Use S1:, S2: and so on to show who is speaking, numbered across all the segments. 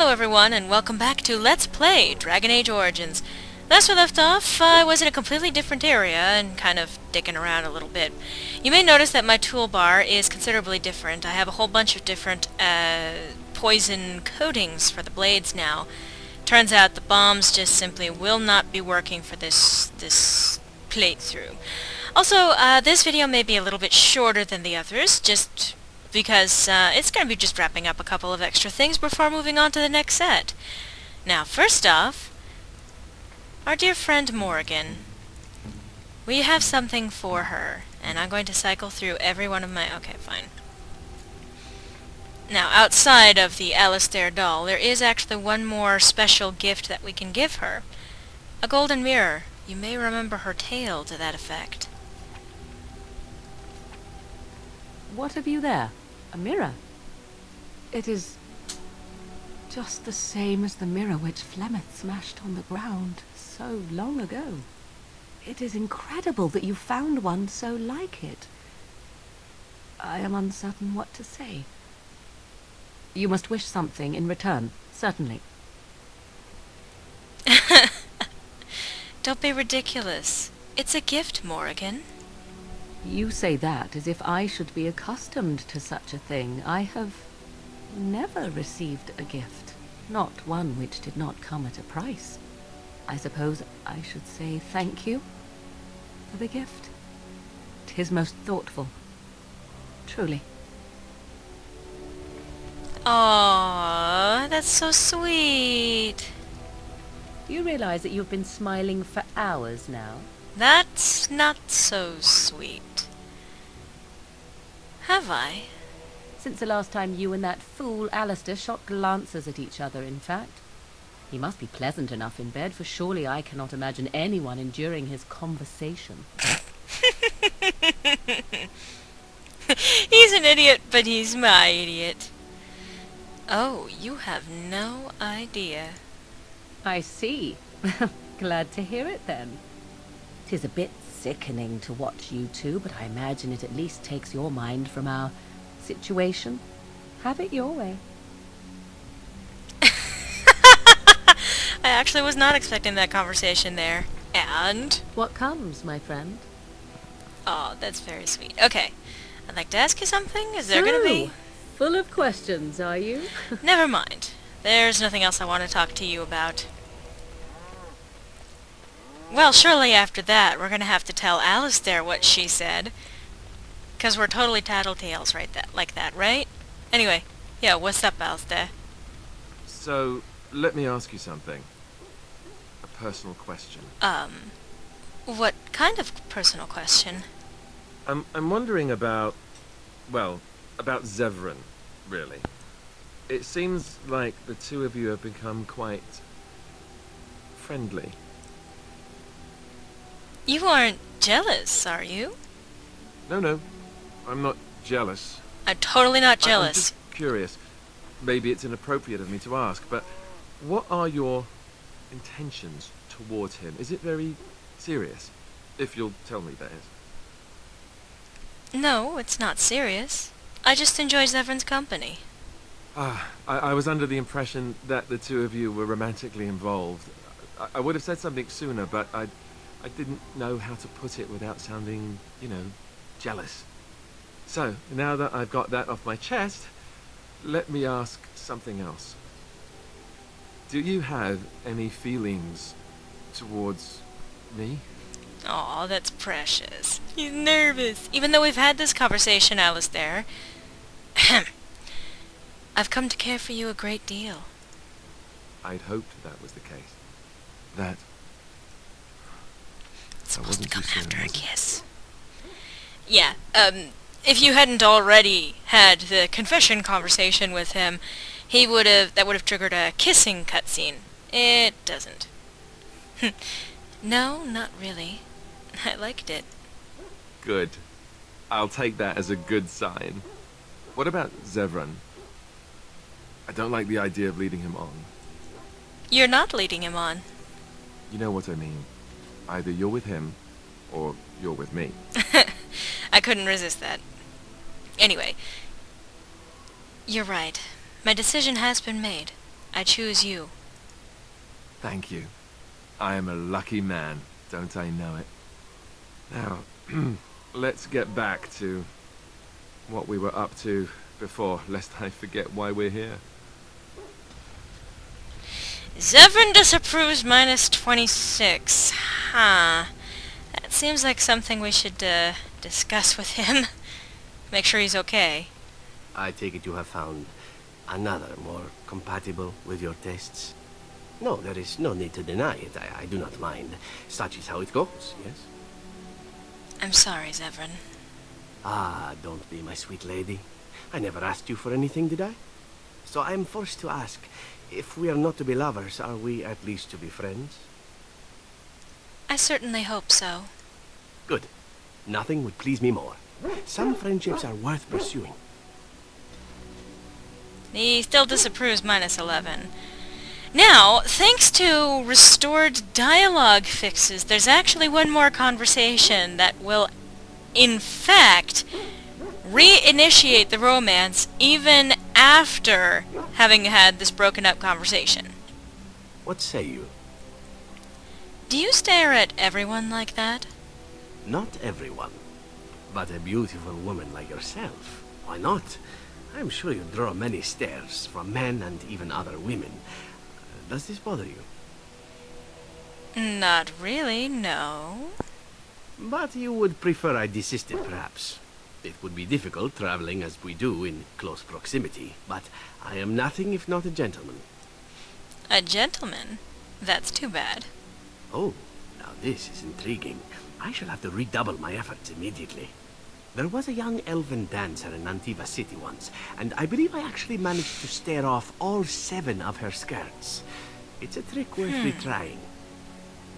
S1: Hello everyone, and welcome back to Let's Play Dragon Age Origins. Last we left off, I was in a completely different area and kind of dicking around a little bit. You may notice that my toolbar is considerably different. I have a whole bunch of different poison coatings for the blades now. Turns out the bombs just simply will not be working for this playthrough. Also, this video may be a little bit shorter than the others, just because it's going to be just wrapping up a couple of extra things before moving on to the next set. Now, first off, our dear friend Morrigan. We have something for her, and I'm going to cycle through every one of my... Okay, fine. Now, outside of the Alistair doll, there is actually one more special gift that we can give her. A golden mirror. You may remember her tale to that effect.
S2: What have you there? A mirror? It is just the same as the mirror which Flemeth smashed on the ground so long ago. It is incredible that you found one so like it. I am uncertain what to say. You must wish something in return, certainly.
S1: Don't be ridiculous. It's a gift, Morrigan.
S2: You say that as if I should be accustomed to such a thing. I have never received a gift, not one which did not come at a price. I suppose I should say thank you for the gift. 'Tis most thoughtful, truly.
S1: Aww, that's so sweet.
S2: You realize that you've been smiling for hours now?
S1: That's not so sweet. Have I?
S2: Since the last time you and that fool Alistair shot glances at each other, in fact. He must be pleasant enough in bed, for surely I cannot imagine anyone enduring his conversation.
S1: He's an idiot, but he's my idiot. Oh, you have no idea.
S2: I see. Glad to hear it, then. 'Tis a bit sickening to watch you two, but I imagine it at least takes your mind from our situation. Have it your way.
S1: I actually was not expecting that conversation there. And?
S2: What comes, my friend?
S1: Oh, that's very sweet. Okay. I'd like to ask you something. Is there gonna be...
S2: Full of questions, are you?
S1: Never mind. There's nothing else I want to talk to you about. Well, surely after that, we're gonna have to tell Alistair what she said. 'Cause we're totally tattletales like that, right? Anyway, yeah, what's up, Alistair?
S3: So, let me ask you something. A personal question.
S1: What kind of personal question?
S3: I'm wondering about... well, about Zevran, really. It seems like the two of you have become quite... friendly.
S1: You aren't jealous, are you?
S3: No, I'm not jealous.
S1: I'm totally not
S3: I'm
S1: jealous.
S3: just curious. Maybe it's inappropriate of me to ask, but what are your intentions towards him? Is it very serious? If you'll tell me, that is.
S1: No, it's not serious. I just enjoy Zevran's company.
S3: I was under the impression that the two of you were romantically involved. I would have said something sooner, but I didn't know how to put it without sounding, jealous. So, now that I've got that off my chest, let me ask something else. Do you have any feelings towards me?
S1: Aw, that's precious. He's nervous. Even though we've had this conversation, Alistair. I've come to care for you a great deal.
S3: I'd hoped that was the case. That...
S1: It's
S3: I
S1: supposed
S3: wasn't
S1: to come
S3: too soon,
S1: after a
S3: was it?
S1: kiss. Yeah, if you hadn't already had the confession conversation with him, that would have triggered a kissing cutscene. It doesn't. No, not really. I liked it.
S3: Good. I'll take that as a good sign. What about Zevran? I don't like the idea of leading him on.
S1: You're not leading him on.
S3: You know what I mean. Either you're with him, or you're with me.
S1: I couldn't resist that. Anyway, you're right. My decision has been made. I choose you.
S3: Thank you. I am a lucky man, don't I know it? Now, let's get back to what we were up to before, lest I forget why we're here.
S1: Zevran disapproves minus 26. Huh. That seems like something we should, discuss with him. Make sure he's okay.
S4: I take it you have found another more compatible with your tastes? No, there is no need to deny it. I do not mind. Such is how it goes, yes?
S1: I'm sorry, Zevran.
S4: Ah, don't be, my sweet lady. I never asked you for anything, did I? So I am forced to ask, if we are not to be lovers, are we at least to be friends?
S1: I certainly hope so.
S4: Good. Nothing would please me more. Some friendships are worth pursuing.
S1: He still disapproves minus 11. Now, thanks to restored dialogue fixes, there's actually one more conversation that will, in fact, reinitiate the romance even after having had this broken up conversation.
S4: What say you?
S1: Do you stare at everyone like that?
S4: Not everyone, but a beautiful woman like yourself. Why not? I'm sure you draw many stares from men and even other women. Does this bother you?
S1: Not really, no.
S4: But you would prefer I desisted, perhaps. It would be difficult traveling as we do in close proximity, but I am nothing if not a gentleman.
S1: A gentleman? That's too bad.
S4: Oh, now this is intriguing. I shall have to redouble my efforts immediately. There was a young elven dancer in Antiva City once, and I believe I actually managed to stare off all 7 of her skirts. It's a trick worth retrying.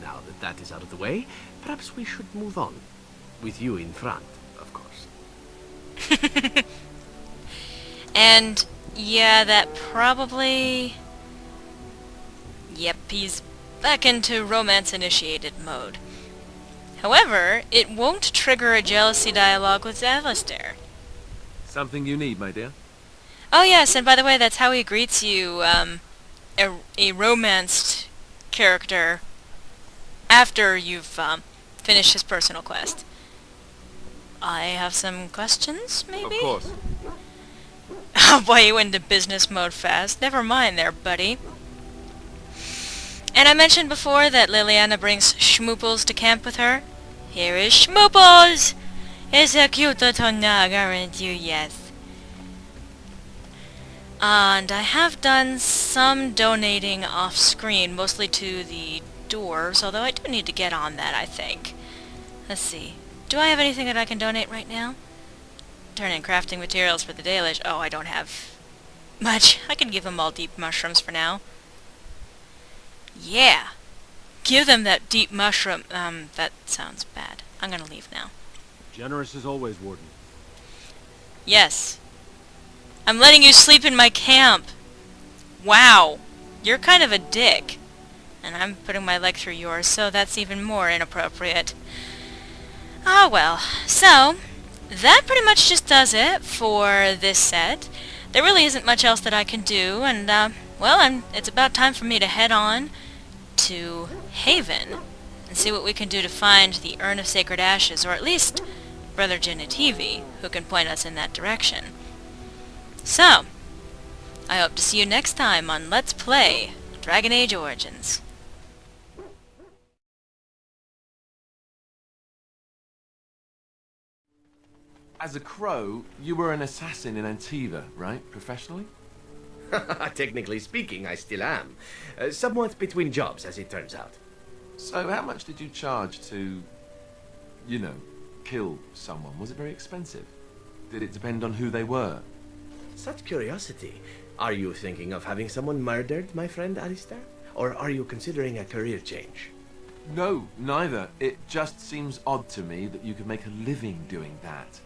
S4: Now that that is out of the way, perhaps we should move on. With you in front, of course.
S1: And, yeah, that probably... Yep, he's back into romance-initiated mode. However, it won't trigger a jealousy dialogue with Alistair.
S3: Something you need, my dear?
S1: Oh yes, and by the way, that's how he greets you, a romanced character after you've, finished his personal quest. I have some questions, maybe?
S3: Of course.
S1: Oh boy, you went into business mode fast. Never mind there, buddy. And I mentioned before that Liliana brings Schmooples to camp with her. Here is Schmooples! It's a cute little nug, aren't you? Yes. And I have done some donating off-screen, mostly to the dwarves, although I do need to get on that, I think. Let's see. Do I have anything that I can donate right now? Turn in crafting materials for the Dalish. Oh, I don't have much. I can give them all deep mushrooms for now. Yeah! Give them that deep mushroom. That sounds bad. I'm gonna leave now.
S5: Generous as always, Warden.
S1: Yes. I'm letting you sleep in my camp. Wow. You're kind of a dick. And I'm putting my leg through yours, so that's even more inappropriate. Ah, well. So, that pretty much just does it for this set. There really isn't much else that I can do, and, well, it's about time for me to head on to Haven and see what we can do to find the Urn of Sacred Ashes, or at least Brother Genitivi, who can point us in that direction. So, I hope to see you next time on Let's Play Dragon Age Origins.
S3: As a crow, you were an assassin in Antiva, right? Professionally?
S4: Technically speaking, I still am. Somewhat between jobs, as it turns out.
S3: So how much did you charge to, you know, kill someone? Was it very expensive? Did it depend on who they were?
S4: Such curiosity. Are you thinking of having someone murdered, my friend Alistair? Or are you considering a career change?
S3: No, neither. It just seems odd to me that you could make a living doing that.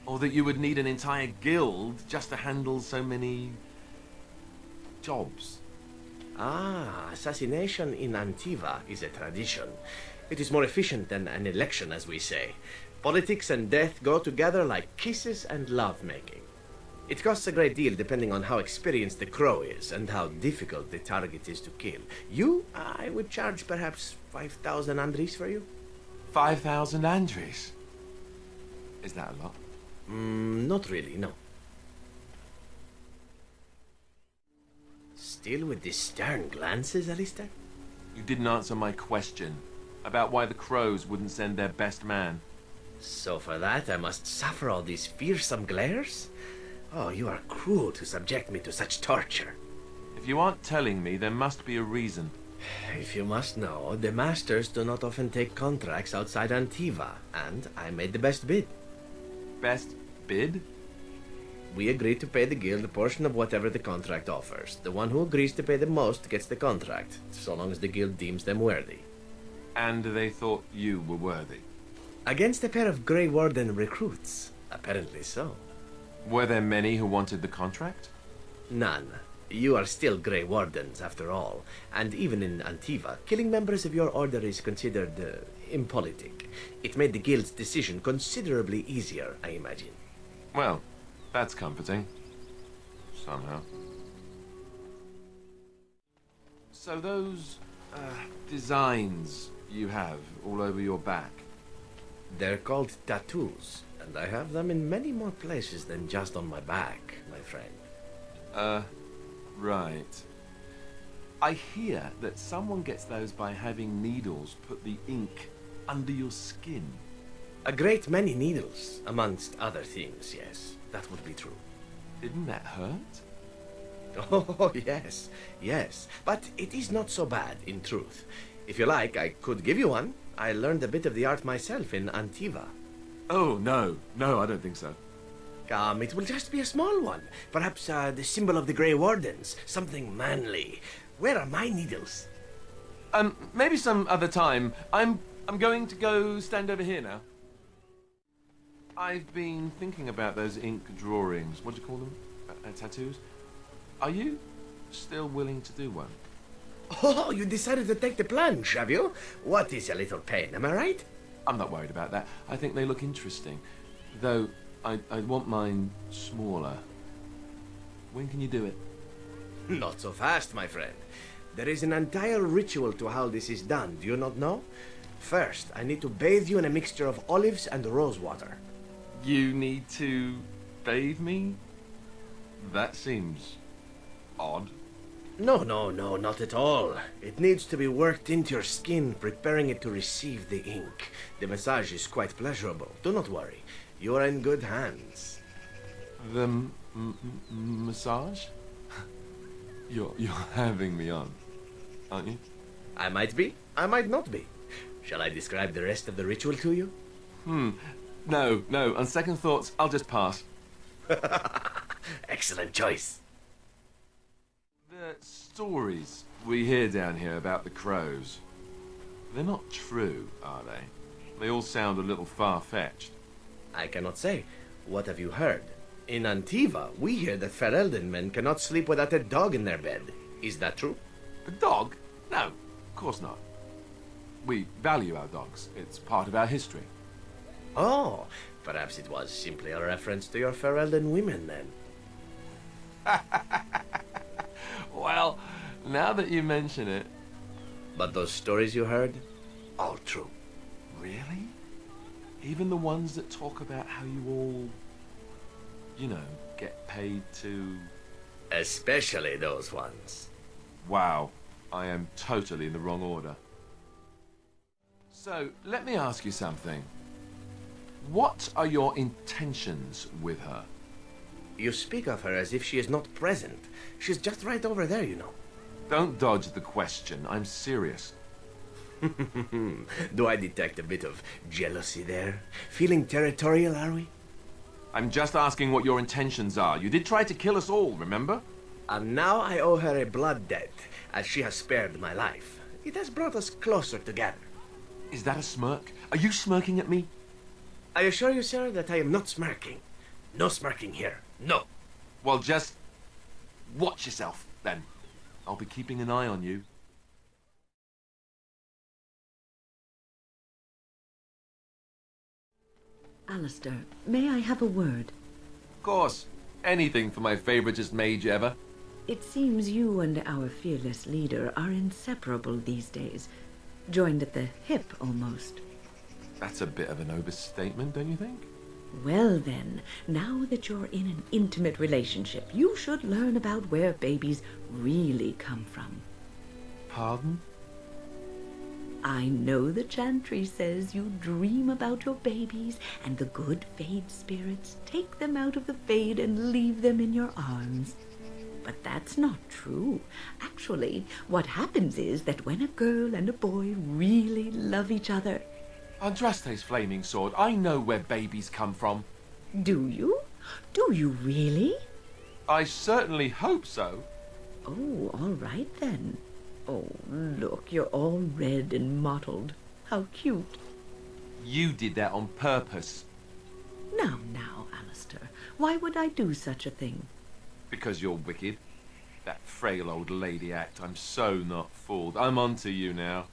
S3: Or that you would need an entire guild just to handle so many jobs.
S4: Ah, assassination in Antiva is a tradition. It is more efficient than an election, as we say. Politics and death go together like kisses and lovemaking. It costs a great deal depending on how experienced the crow is and how difficult the target is to kill. I would charge perhaps 5,000 Andries for you.
S3: 5,000 Andries? Is that a lot?
S4: Not really, no. Still with the stern glances, Alistair?
S3: You didn't answer my question about why the crows wouldn't send their best man.
S4: So for that I must suffer all these fearsome glares? Oh, you are cruel to subject me to such torture.
S3: If you aren't telling me, there must be a reason.
S4: If you must know, the masters do not often take contracts outside Antiva, and I made the best bid.
S3: Best bid?
S4: We agreed to pay the guild a portion of whatever the contract offers. The one who agrees to pay the most gets the contract, so long as the guild deems them worthy.
S3: And they thought you were worthy.
S4: Against a pair of Grey Warden recruits. Apparently so.
S3: Were there many who wanted the contract?
S4: None. You are still Grey Wardens, after all. And even in Antiva, killing members of your order is considered impolitic. It made the guild's decision considerably easier, I imagine.
S3: Well, that's comforting. Somehow. So those designs you have all over your back,
S4: They're called tattoos, and I have them in many more places than just on my back, my friend.
S3: right. I hear that someone gets those by having needles put the ink under your skin.
S4: A great many needles, amongst other things, yes. That would be true.
S3: Didn't that hurt?
S4: Oh, yes, yes. But it is not so bad, in truth. If you like, I could give you one. I learned a bit of the art myself in Antiva.
S3: Oh, no, I don't think so.
S4: Come, it will just be a small one. Perhaps the symbol of the Grey Wardens. Something manly. Where are my needles?
S3: Maybe some other time. I'm going to go stand over here now. I've been thinking about those ink drawings. What do you call them? Tattoos? Are you still willing to do one?
S4: Oh, you decided to take the plunge, have you? What is a little pain, am I right?
S3: I'm not worried about that. I think they look interesting. Though, I want mine smaller. When can you do it?
S4: Not so fast, my friend. There is an entire ritual to how this is done, do you not know? First, I need to bathe you in a mixture of olives and rose water.
S3: You need to bathe me? That seems odd.
S4: No, not at all. It needs to be worked into your skin, preparing it to receive the ink. The massage is quite pleasurable. Do not worry. You are in good hands.
S3: The massage? You're having me on, aren't you?
S4: I might be, I might not be. Shall I describe the rest of the ritual to you?
S3: No. On second thoughts, I'll just pass.
S4: Excellent choice.
S3: The stories we hear down here about the crows, they're not true, are they? They all sound a little far-fetched.
S4: I cannot say. What have you heard? In Antiva, we hear that Ferelden men cannot sleep without a dog in their bed. Is that true?
S3: A dog? No, of course not. We value our dogs. It's part of our history.
S4: Oh, perhaps it was simply a reference to your Ferelden women then.
S3: Well, now that you mention it...
S4: But those stories you heard? All true.
S3: Really? Even the ones that talk about how you all, get paid to...
S4: Especially those ones.
S3: Wow, I am totally in the wrong order. So, let me ask you something. What are your intentions with her?
S4: You speak of her as if she is not present. She's just right over there, you know.
S3: Don't dodge the question. I'm serious.
S4: Do I detect a bit of jealousy there? Feeling territorial, are we?
S3: I'm just asking what your intentions are. You did try to kill us all, remember?
S4: And now I owe her a blood debt, as she has spared my life. It has brought us closer together.
S3: Is that a smirk? Are you smirking at me?
S4: I assure you, sir, that I am not smirking. No smirking here. No.
S3: Well, just watch yourself, then. I'll be keeping an eye on you.
S2: Alistair, may I have a word?
S3: Of course. anything for my favoritist mage ever.
S2: It seems you and our fearless leader are inseparable these days. Joined at the hip, almost.
S3: That's a bit of an overstatement, don't you think?
S2: Well then, now that you're in an intimate relationship, you should learn about where babies really come from.
S3: Pardon?
S2: I know the chantry says you dream about your babies, and the good Fade spirits take them out of the Fade and leave them in your arms. But that's not true. Actually, what happens is that when a girl and a boy really love each other...
S3: Andraste's flaming sword, I know where babies come from.
S2: Do you? Do you really?
S3: I certainly hope so.
S2: Oh, all right then. Oh, look, you're all red and mottled. How cute.
S3: You did that on purpose.
S2: Now, Alistair, why would I do such a thing?
S3: Because you're wicked. That frail old lady act, I'm so not fooled. I'm onto you now.